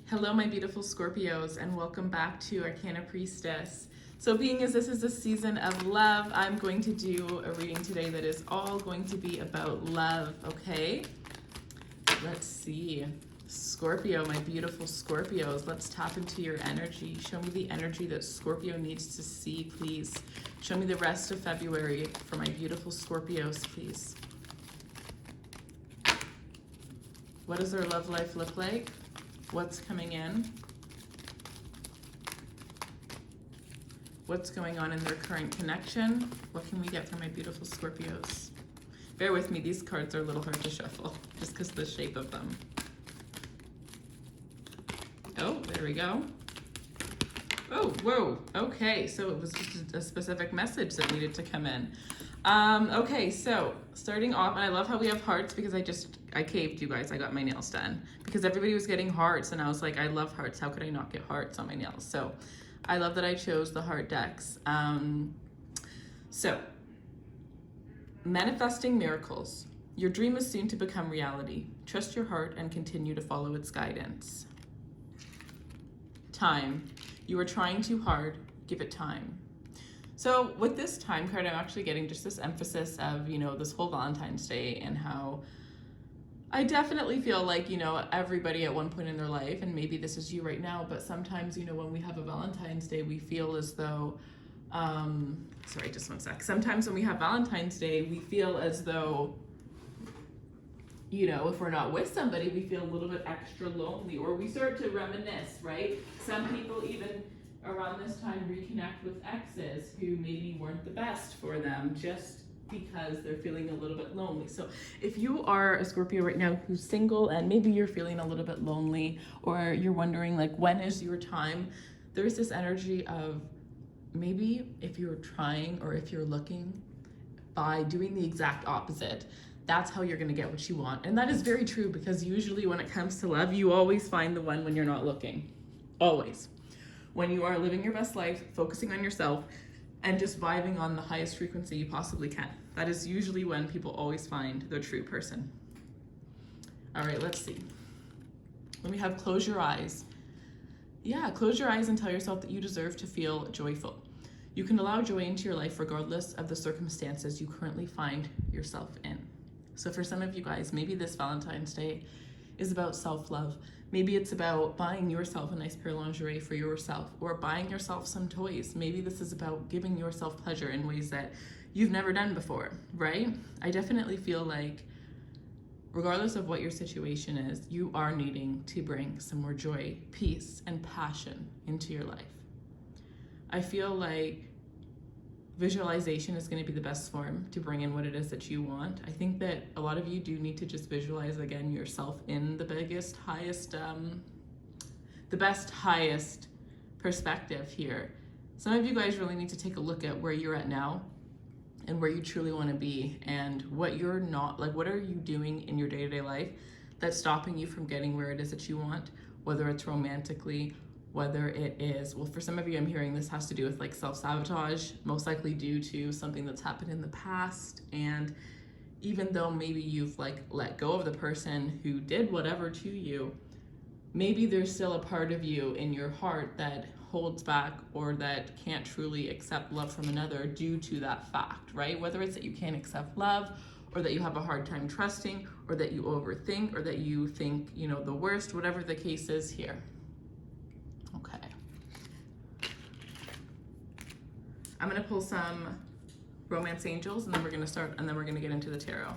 Hello, my beautiful Scorpios, and welcome back to Arcana Priestess. So being as this is a season of love, I'm going to do a reading today that is all going to be about love, okay? Let's see. Scorpio, my beautiful Scorpios, let's tap into your energy. Show me the energy that Scorpio needs to see, please. Show me the rest of February for my beautiful Scorpios, please. What does their love life look like? What's coming in? What's going on in their current connection? What can we get from my beautiful Scorpios? Bear with me, these cards are a little hard to shuffle just because of the shape of them. Oh, there we go. Oh, whoa. Okay, so it was just a specific message that needed to come in. Okay, so starting off, and I love how we have hearts because I caved, you guys. I got my nails done because everybody was getting hearts, and I was like, I love hearts. How could I not get hearts on my nails? So I love that I chose the heart decks. So manifesting miracles. Your dream is soon to become reality. Trust your heart and continue to follow its guidance. Time. You are trying too hard. Give it time. So with this time card, I'm actually getting just this emphasis of, this whole Valentine's Day and how I definitely feel like, everybody at one point in their life, and maybe this is you right now, but sometimes, when we have a Valentine's Day, we feel as though, sorry, just one sec. Sometimes when we have Valentine's Day, we feel as though, if we're not with somebody, we feel a little bit extra lonely, or we start to reminisce, right? Some people even around this time reconnect with exes who maybe weren't the best for them just because they're feeling a little bit lonely. So if you are a Scorpio right now who's single and maybe you're feeling a little bit lonely, or you're wondering like, when is your time? There's this energy of maybe if you're trying or if you're looking, by doing the exact opposite, that's how you're going to get what you want. And that is very true, because usually when it comes to love, you always find the one when you're not looking. Always. When you are living your best life, focusing on yourself, and just vibing on the highest frequency you possibly can. That is usually when people always find the true person. All right, let's see. Then we have close your eyes. Yeah, close your eyes and tell yourself that you deserve to feel joyful. You can allow joy into your life regardless of the circumstances you currently find yourself in. So for some of you guys, maybe this Valentine's Day is about self-love. Maybe it's about buying yourself a nice pair of lingerie for yourself, or buying yourself some toys. Maybe this is about giving yourself pleasure in ways that you've never done before, right? I definitely feel like regardless of what your situation is, you are needing to bring some more joy, peace, and passion into your life. I feel like visualization is going to be the best form to bring in what it is that you want. I think that a lot of you do need to just visualize again yourself in the biggest, highest, the best, highest perspective here. Some of you guys really need to take a look at where you're at now and where you truly want to be, and what you're not, like what are you doing in your day-to-day life that's stopping you from getting where it is that you want, whether it's romantically, whether it is, well, for some of you, I'm hearing this has to do with like self-sabotage, most likely due to something that's happened in the past. And even though maybe you've like let go of the person who did whatever to you, maybe there's still a part of you in your heart that holds back, or that can't truly accept love from another due to that fact, right? Whether it's that you can't accept love, or that you have a hard time trusting, or that you overthink, or that you think, the worst, whatever the case is here. Okay. I'm going to pull some romance angels, and then we're going to get into the tarot.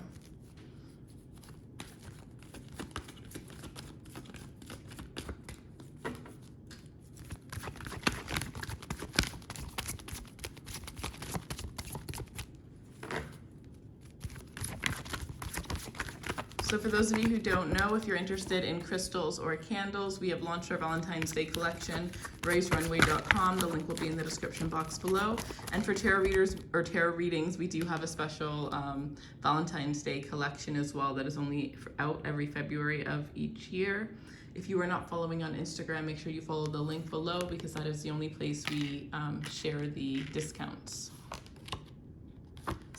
So for those of you who don't know, if you're interested in crystals or candles, we have launched our Valentine's Day collection, raiserunway.com. The link will be in the description box below. And for tarot readers or tarot readings, we do have a special Valentine's Day collection as well that is only out every February of each year. If you are not following on Instagram, make sure you follow the link below, because that is the only place we share the discounts.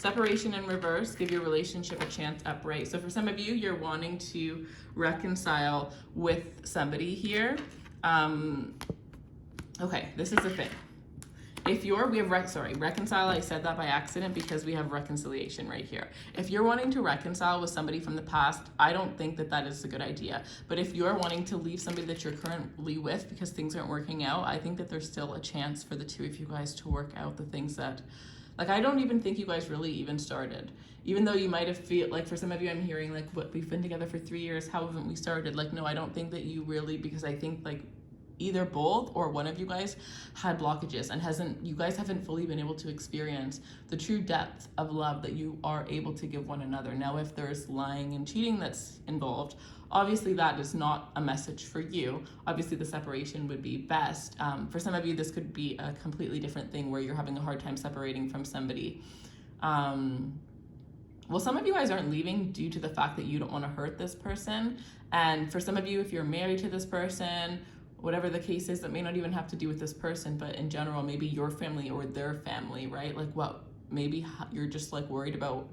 Separation in reverse, give your relationship a chance upright. So for some of you, you're wanting to reconcile with somebody here. Okay, this is the thing. If you're, reconcile, I said that by accident because we have reconciliation right here. If you're wanting to reconcile with somebody from the past, I don't think that that is a good idea. But if you're wanting to leave somebody that you're currently with because things aren't working out, I think that there's still a chance for the two of you guys to work out the things that, like, I don't even think you guys really even started. Even though you might have feel like, for some of you, I'm hearing like, what, we've been together for 3 years, how haven't we started? Like, no, I don't think that you really, because I think like either both or one of you guys had blockages and you guys haven't fully been able to experience the true depth of love that you are able to give one another. Now, if there's lying and cheating that's involved, obviously that is not a message for you. Obviously the separation would be best. For some of you, this could be a completely different thing where you're having a hard time separating from somebody. Well, some of you guys aren't leaving due to the fact that you don't want to hurt this person. And for some of you, if you're married to this person, whatever the case is, that may not even have to do with this person, but in general, maybe your family or their family, right? Like what, maybe you're just like worried about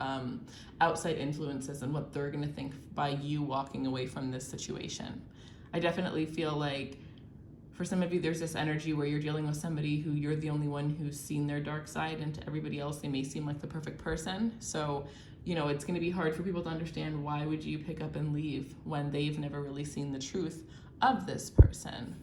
outside influences and what they're gonna think by you walking away from this situation. I definitely feel like for some of you, there's this energy where you're dealing with somebody who you're the only one who's seen their dark side, and to everybody else, they may seem like the perfect person. So, you know, it's gonna be hard for people to understand why would you pick up and leave when they've never really seen the truth of this person.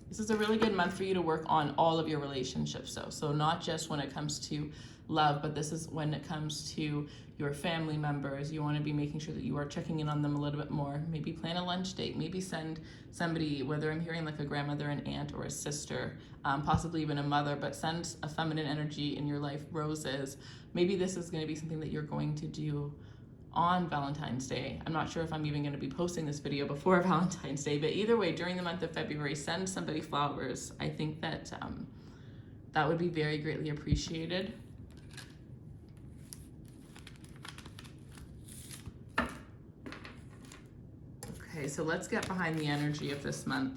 This is a really good month for you to work on all of your relationships though. So not just when it comes to love, but this is when it comes to your family members. You want to be making sure that you are checking in on them a little bit more. Maybe plan a lunch date. Maybe send somebody, whether I'm hearing like a grandmother, an aunt, or a sister, possibly even a mother, but send a feminine energy in your life, roses. Maybe this is going to be something that you're going to do on Valentine's Day. I'm not sure if I'm even going to be posting this video before Valentine's Day, but either way, during the month of February, send somebody flowers. I think that that would be very greatly appreciated. Okay, so let's get behind the energy of this month.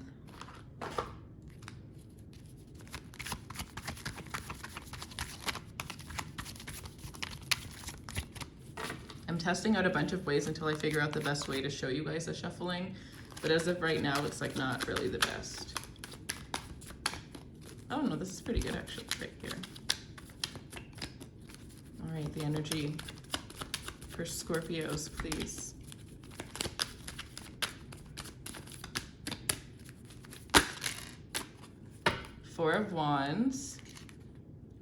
I'm testing out a bunch of ways until I figure out the best way to show you guys the shuffling, but as of right now, it's like not really the best. Oh no, this is pretty good actually, right here. All right, the energy for Scorpios, please. Four of Wands,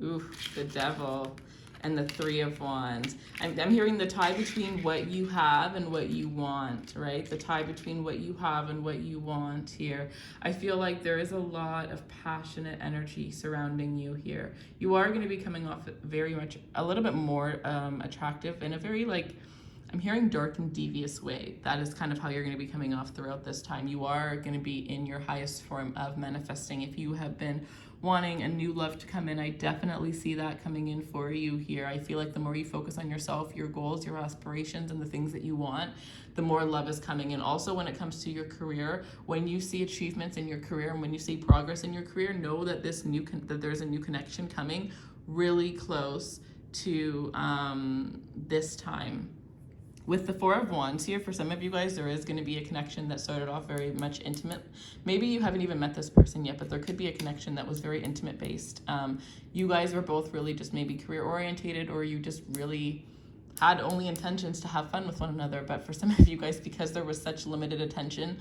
ooh, the Devil, and the Three of Wands. I'm hearing the tie between what you have and what you want, right? The tie between what you have and what you want here. I feel like there is a lot of passionate energy surrounding you here. You are going to be coming off very much, a little bit more attractive in a very like, I'm hearing dark and devious way. That is kind of how you're going to be coming off throughout this time. You are going to be in your highest form of manifesting. If you have been wanting a new love to come in, I definitely see that coming in for you here. I feel like the more you focus on yourself, your goals, your aspirations, and the things that you want, the more love is coming in. Also, when it comes to your career, when you see achievements in your career and when you see progress in your career, know that that there's a new connection coming really close to this time. With the Four of Wands here, for some of you guys, there is going to be a connection that started off very much intimate. Maybe you haven't even met this person yet, but there could be a connection that was very intimate based. You guys were both really just maybe career orientated, or you just really had only intentions to have fun with one another. But for some of you guys, because there was such limited attention,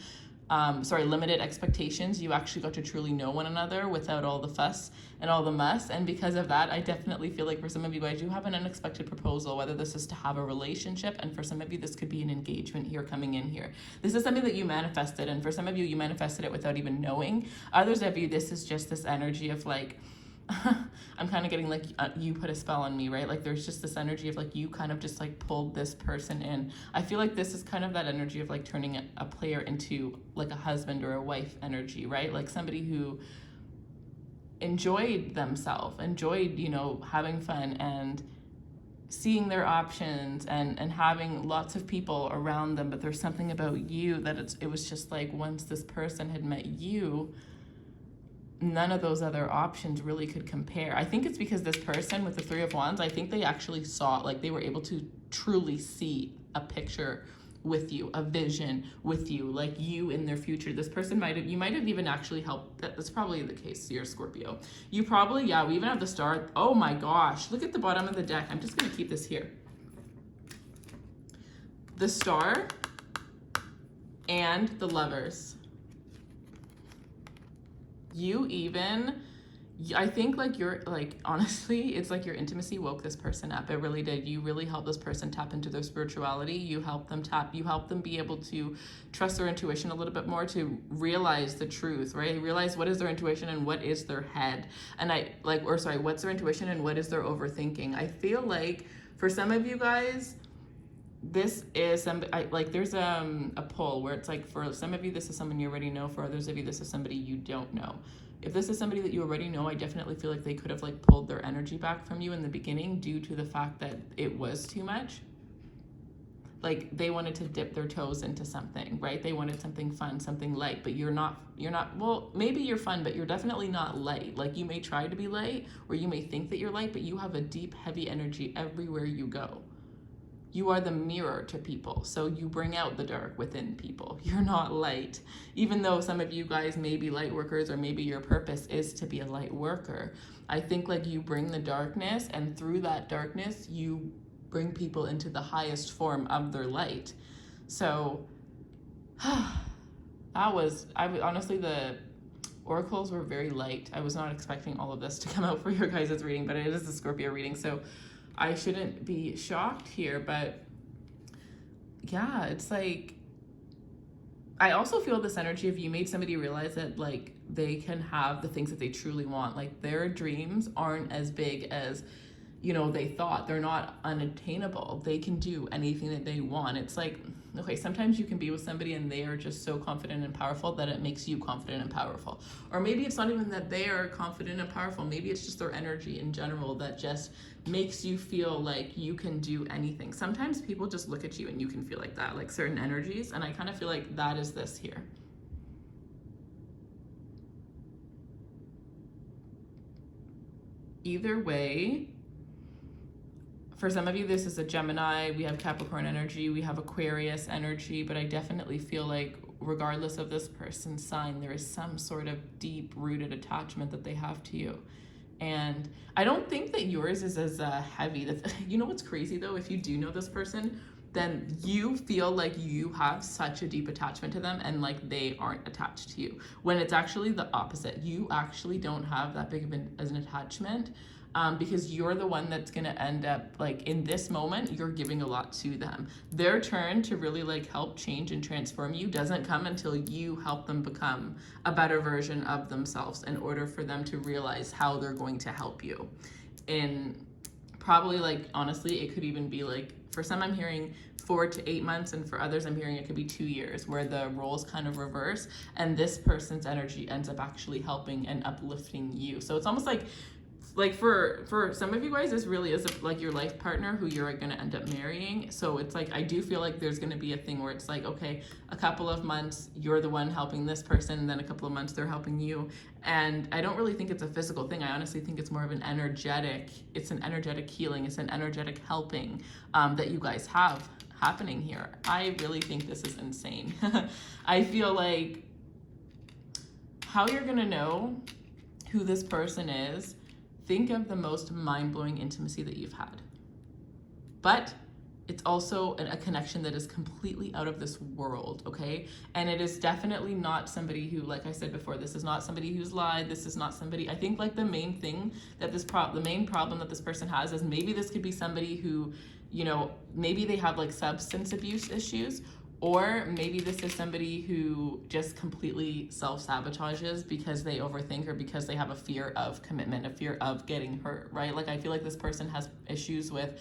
limited expectations, you actually got to truly know one another without all the fuss and all the mess. And because of that, I definitely feel like for some of you guys, you have an unexpected proposal, whether this is to have a relationship, and for some of you, this could be an engagement here coming in here. This is something that you manifested, and for some of you, you manifested it without even knowing. Others of you, this is just this energy of like, I'm kind of getting like you put a spell on me, right? Like there's just this energy of like you kind of just like pulled this person in. I feel like this is kind of that energy of like turning a player into like a husband or a wife energy, right? Like somebody who enjoyed themselves, enjoyed, you know, having fun and seeing their options and having lots of people around them. But there's something about you that it was just like once this person had met you, none of those other options really could compare. I think it's because this person with the Three of Wands, I think they actually saw, like they were able to truly see a picture with you, a vision with you, like you in their future. This person you might have even actually helped. That's probably the case. You're Scorpio. You probably, yeah, we even have the star. Oh my gosh, look at the bottom of the deck. I'm just going to keep this here. The star and the lovers. You even, I think like you're like, honestly, it's like your intimacy woke this person up. It really did. You really helped this person tap into their spirituality. You helped them be able to trust their intuition a little bit more, to realize the truth, right? Realize what is their intuition and what is their head. And what's their intuition and what is their overthinking. I feel like for some of you guys, this is there's a poll where it's like, for some of you, this is someone you already know. For others of you, this is somebody you don't know. If this is somebody that you already know, I definitely feel like they could have like pulled their energy back from you in the beginning due to the fact that it was too much. Like they wanted to dip their toes into something, right? They wanted something fun, something light, but you're not, well, maybe you're fun, but you're definitely not light. Like you may try to be light, or you may think that you're light, but you have a deep, heavy energy everywhere you go. You are the mirror to people, so you bring out the dark within people. You're not light. Even though some of you guys may be light workers, or maybe your purpose is to be a light worker, I think like you bring the darkness, and through that darkness, you bring people into the highest form of their light. So honestly, the oracles were very light. I was not expecting all of this to come out for your guys' reading, but it is a Scorpio reading, so I shouldn't be shocked here. But yeah, it's like, I also feel this energy of you made somebody realize that like they can have the things that they truly want. Like their dreams aren't as big as, they thought. They're not unattainable. They can do anything that they want. It's like, okay, sometimes you can be with somebody and they are just so confident and powerful that it makes you confident and powerful. Or maybe it's not even that they are confident and powerful. Maybe it's just their energy in general that just makes you feel like you can do anything. Sometimes people just look at you and you can feel like that, like certain energies. And I kind of feel like that is this here. Either way, for some of you, this is a Gemini. We have Capricorn energy. We have Aquarius energy. But I definitely feel like regardless of this person's sign, there is some sort of deep-rooted attachment that they have to you. And I don't think that yours is as heavy. You know what's crazy, though? If you do know this person, then you feel like you have such a deep attachment to them and like they aren't attached to you. When it's actually the opposite. You actually don't have that big of an attachment. Because you're the one that's going to end up like in this moment, you're giving a lot to them. Their turn to really like help change and transform you doesn't come until you help them become a better version of themselves in order for them to realize how they're going to help you. And probably like, honestly, it could even be like, for some I'm hearing 4 to 8 months, and for others I'm hearing it could be 2 years, where the roles kind of reverse and this person's energy ends up actually helping and uplifting you. So it's almost like for some of you guys, this really is like your life partner who you're going to end up marrying. So it's like, I do feel like there's going to be a thing where it's like, okay, a couple of months you're the one helping this person, and then a couple of months they're helping you. And I don't really think it's a physical thing. I honestly think it's more of an energetic healing. It's an energetic helping that you guys have happening here. I really think this is insane. I feel like how you're going to know who this person is, think of the most mind-blowing intimacy that you've had. But it's also a connection that is completely out of this world, okay? And it is definitely not somebody who, like I said before, this is not somebody who's lied. This is not somebody, I think like the main thing that the main problem that this person has is maybe this could be somebody who, maybe they have like substance abuse issues, or maybe this is somebody who just completely self-sabotages because they overthink, or because they have a fear of commitment, a fear of getting hurt, right? Like I feel like this person has issues with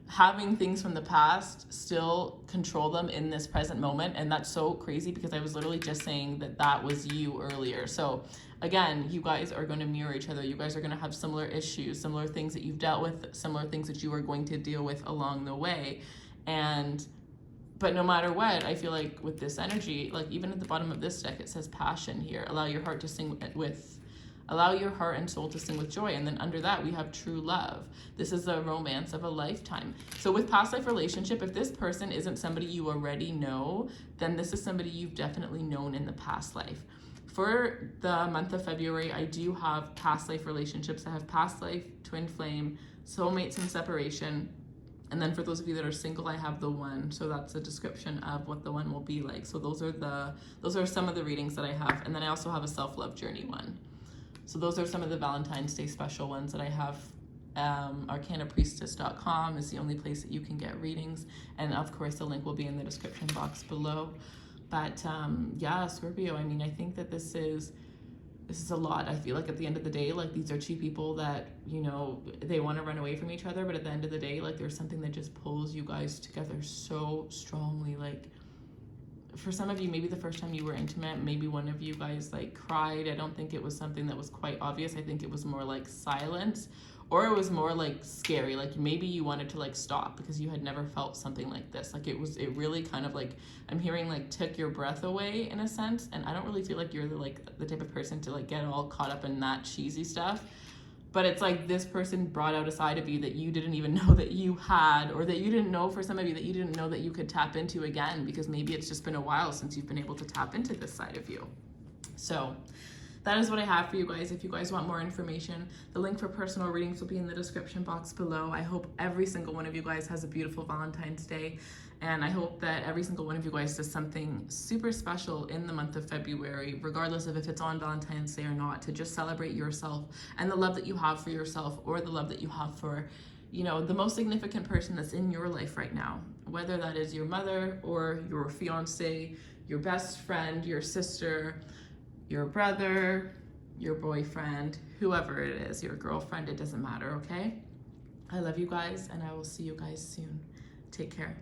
having things from the past still control them in this present moment. And that's so crazy because I was literally just saying that was you earlier. So again, you guys are going to mirror each other. You guys are going to have similar issues, similar things that you've dealt with, similar things that you are going to deal with along the way. But no matter what, I feel like with this energy, like even at the bottom of this deck, it says passion here. Allow your heart to sing with Allow your heart and soul to sing with joy. And then under that, we have true love. This is a romance of a lifetime. So with past life relationship, if this person isn't somebody you already know, then this is somebody you've definitely known in the past life. For the month of February, I do have past life relationships. I have past life, twin flame, soulmates, and separation. And then for those of you that are single, I have the one. So that's a description of what the one will be like. So those are some of the readings that I have. And then I also have a self-love journey one. So those are some of the Valentine's Day special ones that I have. Arcanapriestess.com is the only place that you can get readings. And of course, the link will be in the description box below. But yeah, Scorpio, I mean, I think that this is a lot. I feel like at the end of the day, like these are two people that, you know, they want to run away from each other, but at the end of the day, like there's something that just pulls you guys together so strongly. Like for some of you, maybe the first time you were intimate, maybe one of you guys like cried. I don't think it was something that was quite obvious. I think it was more like silence, or it was more like scary. Like maybe you wanted to like stop because you had never felt something like this. Like it really kind of like, I'm hearing like took your breath away in a sense. And I don't really feel like you're the type of person to like get all caught up in that cheesy stuff. But it's like this person brought out a side of you that you didn't even know that you had, or that you didn't know, for some of you, that you didn't know that you could tap into again, because maybe it's just been a while since you've been able to tap into this side of you. So that is what I have for you guys. If you guys want more information, the link for personal readings will be in the description box below. I hope every single one of you guys has a beautiful Valentine's Day. And I hope that every single one of you guys does something super special in the month of February, regardless of if it's on Valentine's Day or not, to just celebrate yourself and the love that you have for yourself, or the love that you have for, you know, the most significant person that's in your life right now, whether that is your mother or your fiance, your best friend, your sister, your brother, your boyfriend, whoever it is, your girlfriend, it doesn't matter, okay? I love you guys, and I will see you guys soon. Take care.